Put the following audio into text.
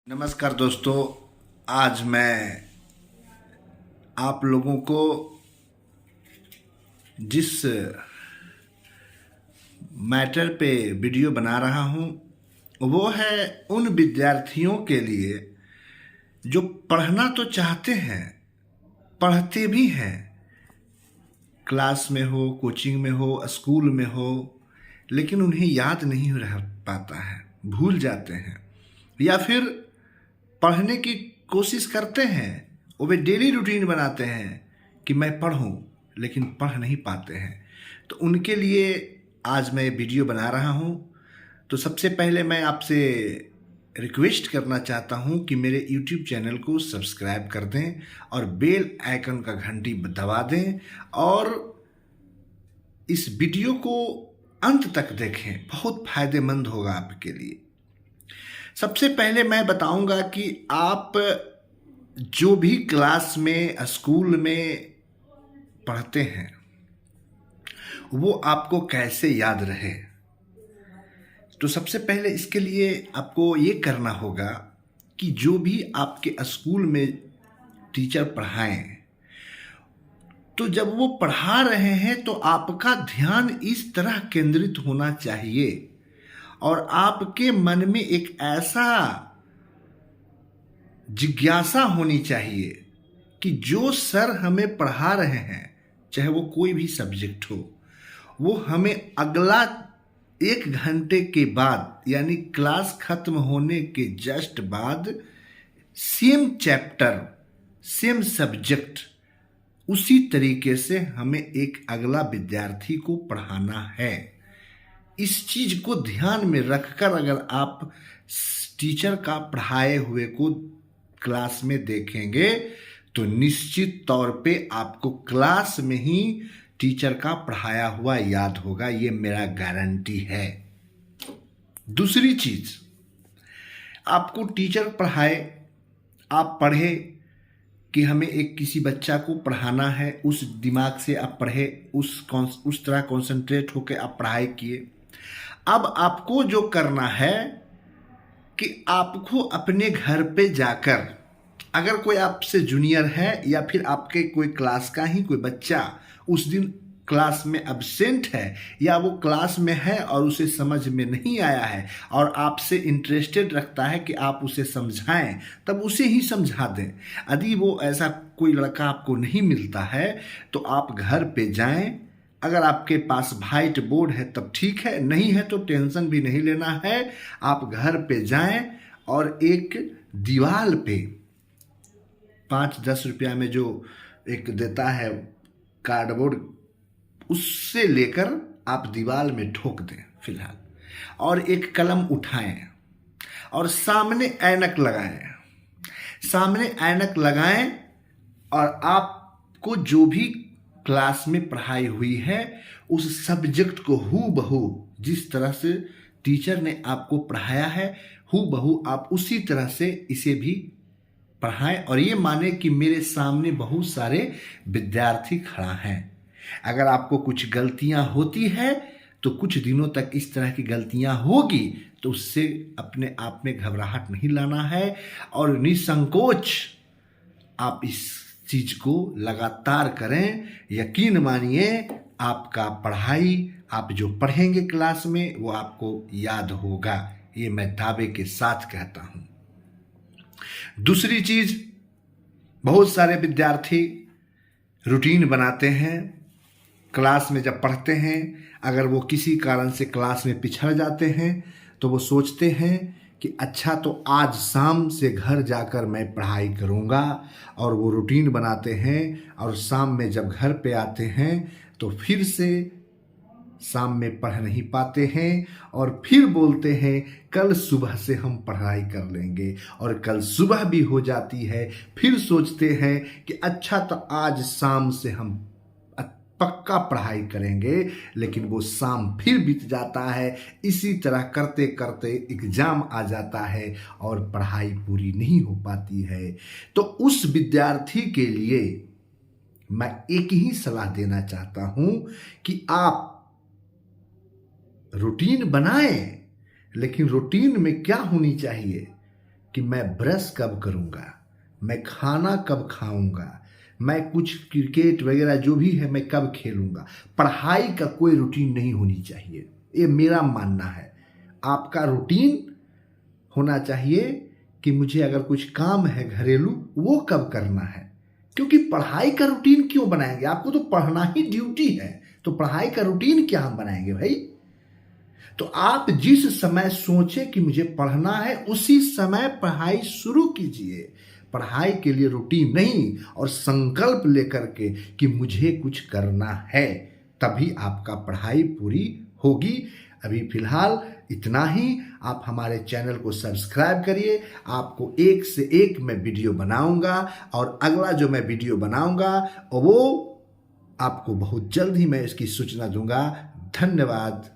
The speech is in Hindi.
नमस्कार दोस्तों। आज मैं आप लोगों को जिस मैटर पे वीडियो बना रहा हूँ वो है उन विद्यार्थियों के लिए जो पढ़ना तो चाहते हैं, पढ़ते भी हैं, क्लास में हो, कोचिंग में हो, स्कूल में हो, लेकिन उन्हें याद नहीं रह पाता है, भूल जाते हैं, या फिर पढ़ने की कोशिश करते हैं, वो वे डेली रूटीन बनाते हैं कि मैं पढ़ूं, लेकिन पढ़ नहीं पाते हैं। तो उनके लिए आज मैं वीडियो बना रहा हूं। तो सबसे पहले मैं आपसे रिक्वेस्ट करना चाहता हूं कि मेरे YouTube चैनल को सब्सक्राइब कर दें और बेल आइकन का घंटी दबा दें और इस वीडियो को अंत तक देखें, बहुत फायदेमंद होगा आपके लिए। सबसे पहले मैं बताऊंगा कि आप जो भी क्लास में, स्कूल में पढ़ते हैं वो आपको कैसे याद रहे। तो सबसे पहले इसके लिए आपको ये करना होगा कि जो भी आपके स्कूल में टीचर पढ़ाएं, तो जब वो पढ़ा रहे हैं तो आपका ध्यान इस तरह केंद्रित होना चाहिए और आपके मन में एक ऐसा जिज्ञासा होनी चाहिए कि जो सर हमें पढ़ा रहे हैं, चाहे वो कोई भी सब्जेक्ट हो, वो हमें अगला 1 घंटे के बाद, यानी क्लास खत्म होने के जस्ट बाद, सेम चैप्टर, सेम सब्जेक्ट, उसी तरीके से हमें एक अगला विद्यार्थी को पढ़ाना है। इस चीज को ध्यान में रखकर अगर आप टीचर का पढ़ाए हुए को क्लास में देखेंगे तो निश्चित तौर पे आपको क्लास में ही टीचर का पढ़ाया हुआ याद होगा, ये मेरा गारंटी है। दूसरी चीज, आपको टीचर पढ़ाए, आप पढ़े कि हमें एक किसी बच्चा को पढ़ाना है, उस दिमाग से आप पढ़े, उस तरह कंसंट्रेट होकर आप पढ़ाई किए। अब आपको जो करना है कि आपको अपने घर पे जाकर, अगर कोई आपसे जूनियर है या फिर आपके कोई क्लास का ही कोई बच्चा उस दिन क्लास में एब्सेंट है या वो क्लास में है और उसे समझ में नहीं आया है और आपसे इंटरेस्टेड रखता है कि आप उसे समझाएं, तब उसे ही समझा दें। यदि वो ऐसा कोई लड़का आपको नहीं मिलता है तो आप घर पे जाएं। अगर आपके पास व्हाइट बोर्ड है तब ठीक है, नहीं है तो टेंशन भी नहीं लेना है। आप घर पे जाएं और एक दीवार पे 5-10 रुपया में जो एक देता है कार्डबोर्ड, उससे लेकर आप दीवार में ठोक दें फिलहाल, और एक कलम उठाएं और सामने ऐनक लगाएं। सामने ऐनक लगाएं और आपको जो भी क्लास में पढ़ाई हुई है उस सब्जेक्ट को हूबहू, जिस तरह से टीचर ने आपको पढ़ाया है, हूबहू आप उसी तरह से इसे भी पढ़ाएं और ये माने कि मेरे सामने बहुत सारे विद्यार्थी खड़ा हैं। अगर आपको कुछ गलतियां होती है तो कुछ दिनों तक इस तरह की गलतियां होगी, तो उससे अपने आप में घबराहट नहीं लाना है और निसंकोच आप इस चीज को लगातार करें। यकीन मानिए आपका पढ़ाई, आप जो पढ़ेंगे क्लास में, वो आपको याद होगा, ये मैं दावे के साथ कहता हूं। दूसरी चीज, बहुत सारे विद्यार्थी रूटीन बनाते हैं क्लास में जब पढ़ते हैं। अगर वो किसी कारण से क्लास में पिछड़ जाते हैं तो वो सोचते हैं कि अच्छा तो आज शाम से घर जाकर मैं पढ़ाई करूंगा, और वो रूटीन बनाते हैं और शाम में जब घर पे आते हैं तो फिर से शाम में पढ़ नहीं पाते हैं और फिर बोलते हैं कल सुबह से हम पढ़ाई कर लेंगे, और कल सुबह भी हो जाती है, फिर सोचते हैं कि अच्छा तो आज शाम से हम पक्का पढ़ाई करेंगे, लेकिन वो शाम फिर बीत जाता है। इसी तरह करते करते एग्जाम आ जाता है और पढ़ाई पूरी नहीं हो पाती है। तो उस विद्यार्थी के लिए मैं एक ही सलाह देना चाहता हूं कि आप रूटीन बनाएं, लेकिन रूटीन में क्या होनी चाहिए कि मैं ब्रश कब करूँगा, मैं खाना कब खाऊंगा, मैं कुछ क्रिकेट वगैरह जो भी है मैं कब खेलूँगा। पढ़ाई का कोई रूटीन नहीं होनी चाहिए, ये मेरा मानना है। आपका रूटीन होना चाहिए कि मुझे अगर कुछ काम है घरेलू वो कब करना है, क्योंकि पढ़ाई का रूटीन क्यों बनाएंगे? आपको तो पढ़ना ही ड्यूटी है, तो पढ़ाई का रूटीन क्या हम बनाएंगे भाई? तो आप जिस समय सोचें कि मुझे पढ़ना है उसी समय पढ़ाई शुरू कीजिए। पढ़ाई के लिए रूटीन नहीं और संकल्प लेकर के कि मुझे कुछ करना है, तभी आपका पढ़ाई पूरी होगी। अभी फिलहाल इतना ही। आप हमारे चैनल को सब्सक्राइब करिए, आपको एक से एक मैं वीडियो बनाऊंगा और अगला जो मैं वीडियो बनाऊंगा वो आपको बहुत जल्द ही मैं इसकी सूचना दूंगा। धन्यवाद।